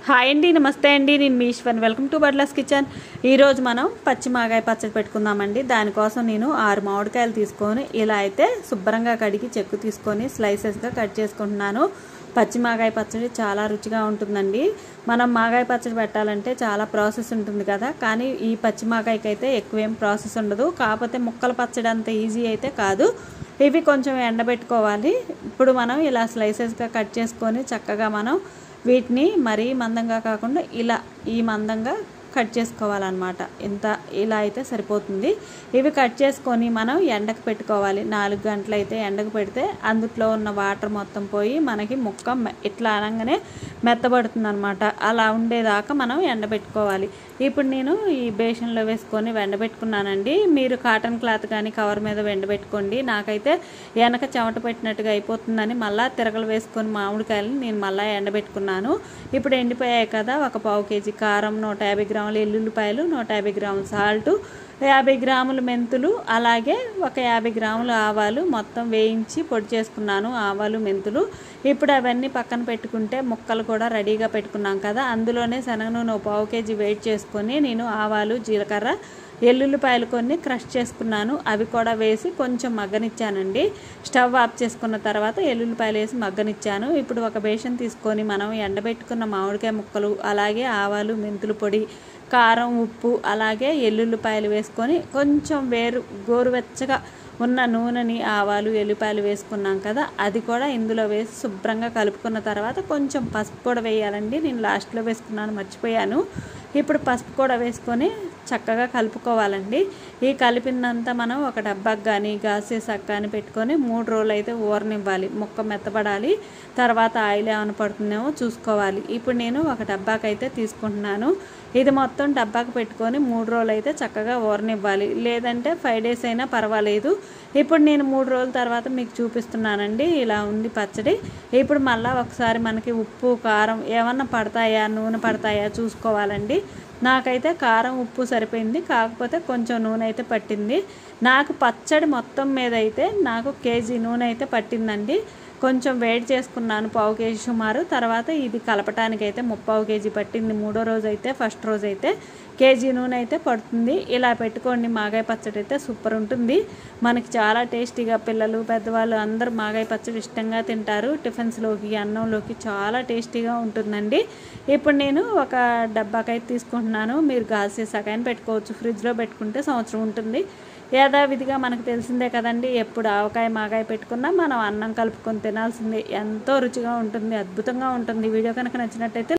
Hi అండి, నమస్తే అండి. నేను మీ ఈశ్వర్. వెల్కమ్ టు బడ్లాస్ కిచెన్. ఈరోజు మనం పచ్చి మాగాయ పచ్చడి పెట్టుకుందామండి. దానికోసం నేను 6 మామిడికాయలు తీసుకొని ఇలా అయితే శుభ్రంగా కడిగి చెక్కు తీసుకొని స్లైసెస్గా కట్ చేసుకుంటున్నాను. పచ్చి మాగాయ పచ్చడి చాలా రుచిగా ఉంటుందండి. మనం మాగాయ పచ్చడి పెట్టాలంటే చాలా ప్రాసెస్ ఉంటుంది కదా, కానీ ఈ పచ్చి మాగాయకి అయితే ఎక్కువేం ప్రాసెస్ ఉండదు. కాకపోతే ముక్కల పచ్చడి అంత ఈజీ అయితే కాదు. ఇవి కొంచెం ఎండబెట్టుకోవాలి. ఇప్పుడు మనం ఇలా స్లైసెస్గా కట్ చేసుకొని చక్కగా మనం వీటిని మరీ మందంగా కాకుండా ఇలా ఈ మందంగా కట్ చేసుకోవాలన్నమాట. ఇలా అయితే సరిపోతుంది. ఇవి కట్ చేసుకొని మనం ఎండకు పెట్టుకోవాలి. 4 గంటలు అయితే ఎండకు పెడితే అందులో ఉన్న వాటర్ మొత్తం పోయి మనకి ముక్క ఇట్లా అనగానే మెత్తబడుతుంది అనమాట. అలా ఉండేదాకా మనం ఎండబెట్టుకోవాలి. ఇప్పుడు నేను ఈ బేషన్లో వేసుకొని ఎండబెట్టుకున్నానండి. మీరు కాటన్ క్లాత్ కానీ కవర్ మీద ఎండబెట్టుకోండి. నాకైతే వెనక చెమట పెట్టినట్టుగా అయిపోతుందని మళ్ళీ తిరగలు వేసుకొని మామిడికాయలు నేను మళ్ళీ ఎండబెట్టుకున్నాను. ఇప్పుడు ఎండిపోయాయి కదా, ఒక 1/4 కేజీ కారం, 150 గ్రాముల ఎల్లుల్లిపాయలు, 150 గ్రాముల సాల్ట్, 50 గ్రాముల మెంతులు, అలాగే ఒక 50 గ్రాముల ఆవాలు మొత్తం వేయించి పొడి చేసుకున్నాను. ఆవాలు, మెంతులు. ఇప్పుడు అవన్నీ పక్కన పెట్టుకుంటే ముక్కలు కూడా రెడీగా పెట్టుకున్నాం కదా, అందులోనే శనగ నూనె 1/4 కేజీ వేడి చేసుకొని నేను ఆవాలు, జీలకర్ర, ఎల్లుల్లిపాయలు కొన్ని క్రష్ చేసుకున్నాను. అవి కూడా వేసి కొంచెం మగ్గనిచ్చానండి. స్టవ్ ఆఫ్ చేసుకున్న తర్వాత ఎల్లుల్లిపాయలు వేసి మగ్గనిచ్చాను. ఇప్పుడు ఒక బేషన్ తీసుకొని మనం ఎండబెట్టుకున్న మామిడికాయ ముక్కలు, అలాగే ఆవాలు, మెంతులు పొడి, కారం, ఉప్పు, అలాగే ఎల్లుల్లిపాయలు వేసుకొని కొంచెం గోరువెచ్చగా ఉన్న నూనెని ఆవాలు, ఎల్లిపాయలు వేసుకున్నాం కదా, అది కూడా ఇందులో వేసి శుభ్రంగా కలుపుకున్న తర్వాత కొంచెం పసుపు కూడా వేయాలండి. నేను లాస్ట్లో వేసుకున్నాను, మర్చిపోయాను. ఇప్పుడు పసుపు కూడా వేసుకొని చక్కగా కలుపుకోవాలండి. ఈ కలిపిందంతా మనం ఒక డబ్బాకి కానీ గాసేసాకు కానీ పెట్టుకొని 3 రోజులు అయితే ఊరనివ్వాలి. ముక్క మెత్తబడాలి. తర్వాత ఆయిల్ ఏమైనా పడుతుందేమో చూసుకోవాలి. ఇప్పుడు నేను ఒక డబ్బాకి అయితే తీసుకుంటున్నాను. ఇది మొత్తం డబ్బాకి పెట్టుకొని 3 రోజులు అయితే చక్కగా ఊరనివ్వాలి. లేదంటే 5 డేస్ అయినా పర్వాలేదు. ఇప్పుడు నేను 3 రోజుల తర్వాత మీకు చూపిస్తున్నానండి. ఇలా ఉంది పచ్చడి. ఇప్పుడు మళ్ళీ ఒకసారి మనకి ఉప్పు, కారం ఏమన్నా పడతాయా, నూనె పడతాయా చూసుకోవాలండి. నాకైతే కారం, ఉప్పు సరిపోయింది. కాకపోతే కొంచెం నూనె అయితే పట్టింది. నాకు పచ్చడి మొత్తం మీద అయితే నాకు కేజీ నూనె అయితే పట్టిందండి. కొంచెం వేడి చేసుకున్నాను, 1/4 కేజీ సుమారు. తర్వాత ఇది కలపటానికి అయితే 3/4 కేజీ పట్టింది. 3వ రోజు అయితే, ఫస్ట్ రోజు అయితే కేజీ నూనె అయితే పడుతుంది. ఇలా పెట్టుకోండి. మాగాయ పచ్చడి అయితే సూపర్ ఉంటుంది. మనకి చాలా టేస్టీగా పిల్లలు, పెద్దవాళ్ళు అందరూ మాగాయ పచ్చడి ఇష్టంగా తింటారు. టిఫిన్స్లోకి, అన్నంలోకి చాలా టేస్టీగా ఉంటుందండి. ఇప్పుడు నేను ఒక డబ్బాకైతే తీసుకుంటున్నాను. మీరు గాసేసాకైనా పెట్టుకోవచ్చు. ఫ్రిడ్జ్లో పెట్టుకుంటే సంవత్సరం ఉంటుంది. యథావిధిగా మనకు తెలిసిందే కదండి, ఎప్పుడు ఆవకాయ మాగాయ పెట్టుకున్నా మనం అన్నం కలుపుకొని తినాల్సిందే. ఎంతో రుచిగా ఉంటుంది, అద్భుతంగా ఉంటుంది. వీడియో కనుక నచ్చినట్టయితే